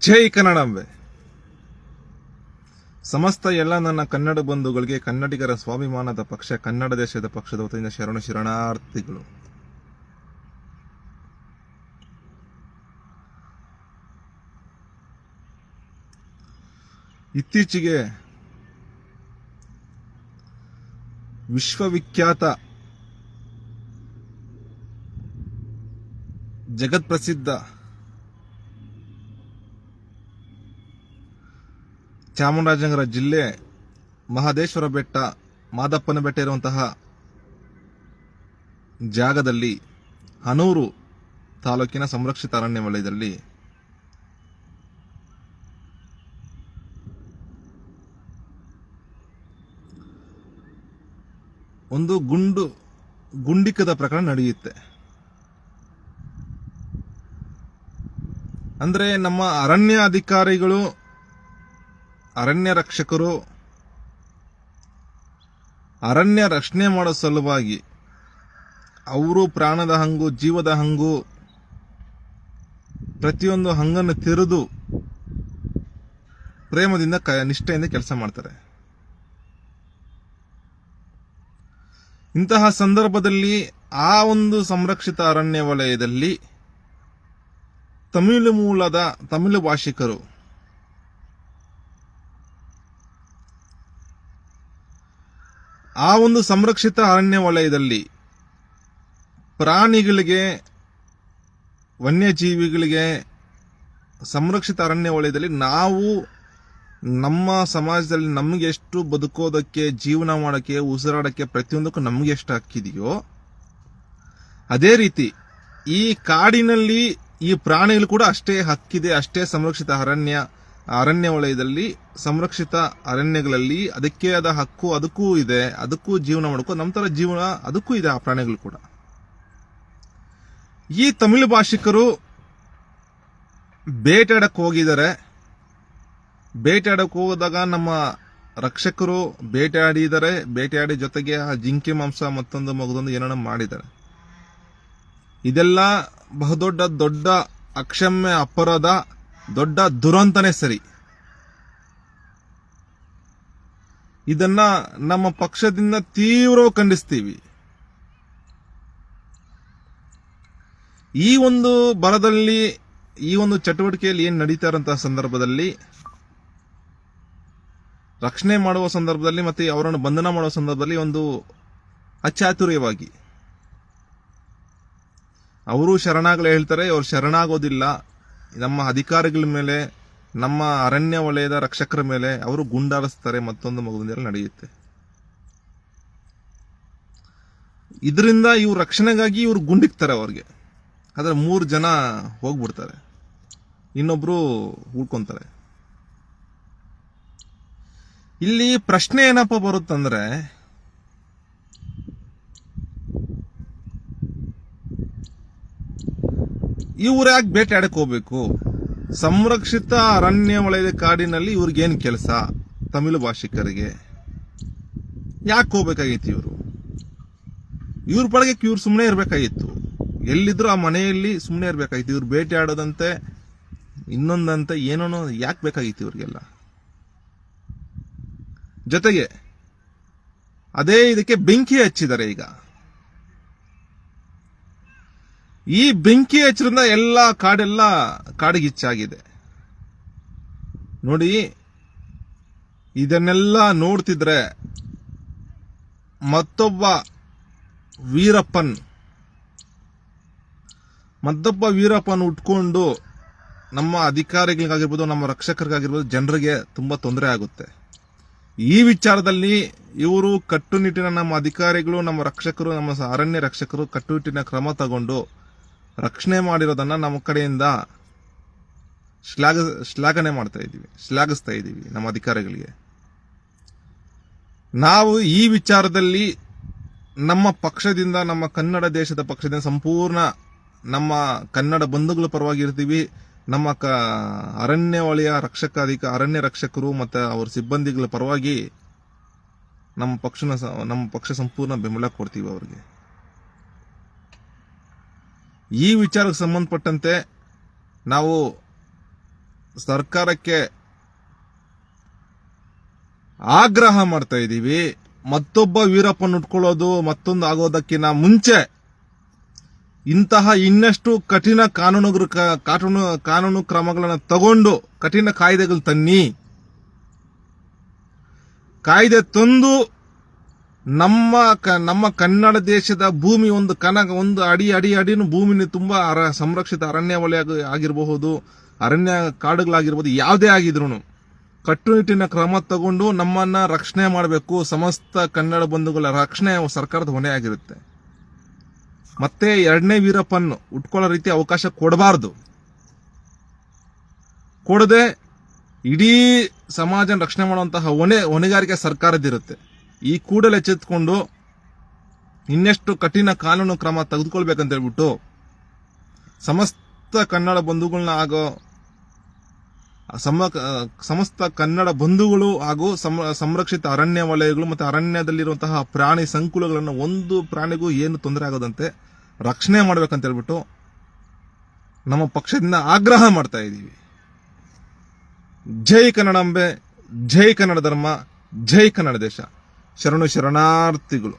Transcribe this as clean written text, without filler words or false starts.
ಜೈ ಕನ್ನಡಾಂಬೆ. ಸಮಸ್ತ ಎಲ್ಲ ನನ್ನ ಕನ್ನಡ ಬಂಧುಗಳಿಗೆ, ಕನ್ನಡಿಗರ ಸ್ವಾಭಿಮಾನದ ಪಕ್ಷ ಕನ್ನಡ ದೇಶದ ಪಕ್ಷದ ವತಿಯಿಂದ ಶರಣಾರ್ಥಿಗಳು. ಇತ್ತೀಚೆಗೆ ವಿಶ್ವವಿಖ್ಯಾತ ಜಗತ್ಪ್ರಸಿದ್ಧ ಚಾಮರಾಜನಗರ ಜಿಲ್ಲೆ ಮಹದೇಶ್ವರ ಬೆಟ್ಟ, ಮಾದಪ್ಪನ ಬೆಟ್ಟ ಇರುವಂತಹ ಜಾಗದಲ್ಲಿ ಹನೂರು ತಾಲೂಕಿನ ಸಂರಕ್ಷಿತ ಅರಣ್ಯ ವಲಯದಲ್ಲಿ ಒಂದು ಗುಂಡಿಕದ ಪ್ರಕರಣ ನಡೆಯುತ್ತೆ. ಅಂದ್ರೆ ನಮ್ಮ ಅರಣ್ಯ ಅಧಿಕಾರಿಗಳು, ಅರಣ್ಯ ರಕ್ಷಕರು ಅರಣ್ಯ ರಕ್ಷಣೆ ಮಾಡೋ ಸಲುವಾಗಿ ಅವರು ಪ್ರಾಣದ ಹಂಗು, ಜೀವದ ಹಂಗು, ಪ್ರತಿಯೊಂದು ಹಂಗನ್ನು ತಿರುದು ಪ್ರೇಮದಿಂದ ನಿಷ್ಠೆಯಿಂದ ಕೆಲಸ ಮಾಡ್ತಾರೆ. ಇಂತಹ ಸಂದರ್ಭದಲ್ಲಿ ಆ ಒಂದು ಸಂರಕ್ಷಿತ ಅರಣ್ಯ ವಲಯದಲ್ಲಿ ತಮಿಳು ಮೂಲದ ತಮಿಳು ಭಾಷಿಕರು ಆ ಒಂದು ಸಂರಕ್ಷಿತ ಅರಣ್ಯ ವಲಯದಲ್ಲಿ ಪ್ರಾಣಿಗಳಿಗೆ, ವನ್ಯಜೀವಿಗಳಿಗೆ ಸಂರಕ್ಷಿತ ಅರಣ್ಯ ವಲಯದಲ್ಲಿ ನಾವು ನಮ್ಮ ಸಮಾಜದಲ್ಲಿ ನಮಗೆ ಎಷ್ಟು ಬದುಕೋದಕ್ಕೆ, ಜೀವನ ಮಾಡೋಕ್ಕೆ, ಉಸಿರಾಡೋಕ್ಕೆ ಪ್ರತಿಯೊಂದಕ್ಕೂ ನಮಗೆ ಎಷ್ಟು ಹಕ್ಕಿದೆಯೋ ಅದೇ ರೀತಿ ಈ ಕಾಡಿನಲ್ಲಿ ಈ ಪ್ರಾಣಿಗಳು ಕೂಡ ಅಷ್ಟೇ ಹಕ್ಕಿದೆ, ಅಷ್ಟೇ ಸಂರಕ್ಷಿತ ಅರಣ್ಯ ವಲಯದಲ್ಲಿ, ಸಂರಕ್ಷಿತ ಅರಣ್ಯಗಳಲ್ಲಿ ಅದಕ್ಕೆ ಆದ ಹಕ್ಕು ಅದಕ್ಕೂ ಇದೆ. ಅದಕ್ಕೂ ಜೀವನ ಮಾಡೋಕ್ಕೂ ನಮ್ಮ ತರ ಜೀವನ ಅದಕ್ಕೂ ಇದೆ. ಆ ಪ್ರಾಣಿಗಳು ಕೂಡ ಈ ತಮಿಳು ಭಾಷಿಕರು ಬೇಟೆಯಾಡಕ್ಕೆ ಹೋಗಿದ್ದಾರೆ. ಬೇಟೆಯಾಡಕ್ಕೆ ಹೋದಾಗ ನಮ್ಮ ರಕ್ಷಕರು ಬೇಟೆಯಾಡಿ ಜೊತೆಗೆ ಆ ಜಿಂಕೆ ಮಾಂಸ ಮತ್ತೊಂದು ಮಗದೊಂದು ಏನೋ ಮಾಡಿದ್ದಾರೆ. ಇದೆಲ್ಲ ದೊಡ್ಡ ಅಕ್ಷಮ್ಯ ಅಪರಾಧ, ದೊಡ್ಡ ದುರಂತನೇ ಸರಿ. ಇದನ್ನ ನಮ್ಮ ಪಕ್ಷದಿಂದ ತೀವ್ರವಾಗಿ ಖಂಡಿಸ್ತೀವಿ. ಈ ಒಂದು ಬರದಲ್ಲಿ, ಈ ಒಂದು ಚಟುವಟಿಕೆಯಲ್ಲಿ ಏನ್ ನಡೀತಾ ಇರುವಂತಹ ಸಂದರ್ಭದಲ್ಲಿ, ರಕ್ಷಣೆ ಮಾಡುವ ಸಂದರ್ಭದಲ್ಲಿ ಮತ್ತೆ ಅವರನ್ನು ಬಂಧನ ಮಾಡುವ ಸಂದರ್ಭದಲ್ಲಿ ಒಂದು ಅಚಾತುರ್ಯವಾಗಿ ಅವರು ಶರಣಾಗಲೇ ಹೇಳ್ತಾರೆ. ಅವರು ಶರಣಾಗೋದಿಲ್ಲ. ನಮ್ಮ ಅಧಿಕಾರಿಗಳ ಮೇಲೆ, ನಮ್ಮ ಅರಣ್ಯ ವಲಯದ ರಕ್ಷಕರ ಮೇಲೆ ಅವರು ಗುಂಡಾರಿಸ್ತಾರೆ. ಮತ್ತೊಂದು ಮಗುವಿನಲ್ಲಿ ನಡೆಯುತ್ತೆ. ಇದರಿಂದ ಇವ್ರ ರಕ್ಷಣೆಗಾಗಿ ಇವ್ರು ಗುಂಡಿಕ್ತಾರೆ ಅವ್ರಿಗೆ. ಆದ್ರೆ 3 ಜನ ಹೋಗ್ಬಿಡ್ತಾರೆ, ಇನ್ನೊಬ್ರು ಉಳ್ಕೊಂತಾರೆ. ಇಲ್ಲಿ ಪ್ರಶ್ನೆ ಏನಪ್ಪ ಬರುತ್ತಂದ್ರೆ, ಇವ್ರು ಯಾಕೆ ಬೇಟೆಯಾಡಕ್ ಹೋಗ್ಬೇಕು? ಸಂರಕ್ಷಿತ ಅರಣ್ಯ ವಲಯದ ಕಾಡಿನಲ್ಲಿ ಇವ್ರಿಗೇನು ಕೆಲಸ? ತಮಿಳು ಭಾಷಿಕರಿಗೆ ಯಾಕೆ ಹೋಗ್ಬೇಕಾಗಿತ್ತು? ಇವ್ರ ಪಳಗೆ ಇವ್ರು ಸುಮ್ಮನೆ ಇರ್ಬೇಕಾಗಿತ್ತು. ಎಲ್ಲಿದ್ರು ಆ ಮನೆಯಲ್ಲಿ ಸುಮ್ಮನೆ ಇರ್ಬೇಕಾಗಿತ್ತು. ಇವ್ರು ಬೇಟೆಯಾಡೋದಂತೆ ಇನ್ನೊಂದಂತೆ ಏನೋ ಯಾಕೆ ಬೇಕಾಗಿತ್ತು ಇವ್ರಿಗೆಲ್ಲ? ಜೊತೆಗೆ ಅದೇ ಇದಕ್ಕೆ ಬೆಂಕಿ ಹಚ್ಚಿದ್ದಾರೆ. ಈಗ ಈ ಬೆಂಕಿ ಹಚ್ಚರಿಂದ ಎಲ್ಲ ಕಾಡಿಗಿಚ್ಚಾಗಿದೆ. ನೋಡಿ, ಇದನ್ನೆಲ್ಲ ನೋಡ್ತಿದ್ರೆ ಮತ್ತೊಬ್ಬ ವೀರಪ್ಪನ್ ಉಟ್ಕೊಂಡು ನಮ್ಮ ಅಧಿಕಾರಿಗಳಿಗಾಗಿರ್ಬೋದು, ನಮ್ಮ ರಕ್ಷಕರಿಗಾಗಿರ್ಬೋದು, ಜನರಿಗೆ ತುಂಬಾ ತೊಂದರೆ ಆಗುತ್ತೆ. ಈ ವಿಚಾರದಲ್ಲಿ ಇವರು ಕಟ್ಟುನಿಟ್ಟಿನ, ನಮ್ಮ ಅಧಿಕಾರಿಗಳು, ನಮ್ಮ ರಕ್ಷಕರು, ನಮ್ಮ ಅರಣ್ಯ ರಕ್ಷಕರು ಕಟ್ಟುನಿಟ್ಟಿನ ಕ್ರಮ ತಗೊಂಡು ರಕ್ಷಣೆ ಮಾಡಿರೋದನ್ನ ನಮ್ಮ ಕಡೆಯಿಂದ ಶ್ಲಾಘಿಸ್ತಾ ಇದ್ದೀವಿ ನಮ್ಮ ಅಧಿಕಾರಿಗಳಿಗೆ. ನಾವು ಈ ವಿಚಾರದಲ್ಲಿ ನಮ್ಮ ಪಕ್ಷದಿಂದ, ನಮ್ಮ ಕನ್ನಡ ದೇಶದ ಪಕ್ಷದಿಂದ ಸಂಪೂರ್ಣ ನಮ್ಮ ಕನ್ನಡ ಬಂಧುಗಳ ಪರವಾಗಿ ಇರ್ತೀವಿ. ನಮ್ಮ ಅರಣ್ಯ ವಲಯ ಅರಣ್ಯ ರಕ್ಷಕರು ಮತ್ತು ಅವರ ಸಿಬ್ಬಂದಿಗಳ ಪರವಾಗಿ ನಮ್ಮ ಪಕ್ಷ ಸಂಪೂರ್ಣ ಬೆಂಬಲ ಕೊಡ್ತೀವಿ ಅವರಿಗೆ. ಈ ವಿಚಾರಕ್ಕೆ ಸಂಬಂಧಪಟ್ಟಂತೆ ನಾವು ಸರ್ಕಾರಕ್ಕೆ ಆಗ್ರಹ ಮಾಡ್ತಾ ಇದ್ದೀವಿ. ಮತ್ತೊಬ್ಬ ವೀರಪ್ಪನ ಉಟ್ಕೊಳ್ಳೋದು ಮತ್ತೊಂದು ಆಗೋದಕ್ಕಿಂತ ಮುಂಚೆ ಇಂತಹ ಇನ್ನಷ್ಟು ಕಠಿಣ ಕಾನೂನು ಕ್ರಮಗಳನ್ನು ತಗೊಂಡು ಕಠಿಣ ಕಾಯ್ದೆಗಳು ತನ್ನಿ. ಕಾಯ್ದೆ ತಂದು ನಮ್ಮ ಕನ್ನಡ ದೇಶದ ಭೂಮಿ ಒಂದು ಅಡಿನೂ ಭೂಮಿನ ತುಂಬಾ ಸಂರಕ್ಷಿತ ಅರಣ್ಯ ವಲಯ ಆಗಿರಬಹುದು, ಅರಣ್ಯ ಕಾಡುಗಳಾಗಿರ್ಬೋದು, ಯಾವುದೇ ಆಗಿದ್ರು ಕಟ್ಟುನಿಟ್ಟಿನ ಕ್ರಮ ತಗೊಂಡು ನಮ್ಮನ್ನ ರಕ್ಷಣೆ ಮಾಡಬೇಕು. ಸಮಸ್ತ ಕನ್ನಡ ಬಂಧುಗಳ ರಕ್ಷಣೆ ಸರ್ಕಾರದ ಹೊಣೆ ಆಗಿರುತ್ತೆ. ಮತ್ತೆ ಎರಡನೇ ವೀರಪ್ಪನ್ ಉಟ್ಕೊಳ್ಳೋ ರೀತಿ ಅವಕಾಶ ಕೊಡಬಾರ್ದು. ಕೊಡದೆ ಇಡೀ ಸಮಾಜ ರಕ್ಷಣೆ ಮಾಡುವಂತಹ ಹೊಣೆಗಾರಿಕೆ ಸರ್ಕಾರದಿರುತ್ತೆ. ಈ ಕೂಡಲೇ ಎಚ್ಚೆತ್ತುಕೊಂಡು ಇನ್ನೆಷ್ಟು ಕಠಿಣ ಕಾನೂನು ಕ್ರಮ ತೆಗೆದುಕೊಳ್ಬೇಕಂತ ಹೇಳ್ಬಿಟ್ಟು ಸಮಸ್ತ ಕನ್ನಡ ಬಂಧುಗಳನ್ನ ಸಮಸ್ತ ಕನ್ನಡ ಬಂಧುಗಳು ಹಾಗೂ ಸಂರಕ್ಷಿತ ಅರಣ್ಯ ವಲಯಗಳು ಮತ್ತು ಅರಣ್ಯದಲ್ಲಿರುವಂತಹ ಪ್ರಾಣಿ ಸಂಕುಲಗಳನ್ನು ಒಂದು ಪ್ರಾಣಿಗೂ ಏನು ತೊಂದರೆ ಆಗೋದಂತೆ ರಕ್ಷಣೆ ಮಾಡ್ಬೇಕಂತ ಹೇಳ್ಬಿಟ್ಟು ನಮ್ಮ ಪಕ್ಷದಿಂದ ಆಗ್ರಹ ಮಾಡ್ತಾ ಇದ್ದೀವಿ. ಜೈ ಕನ್ನಡಾಂಬೆ, ಜೈ ಕನ್ನಡ ಧರ್ಮ, ಜೈ ಕನ್ನಡ ದೇಶ. ಶರಣಾರ್ಥಿಗಳು.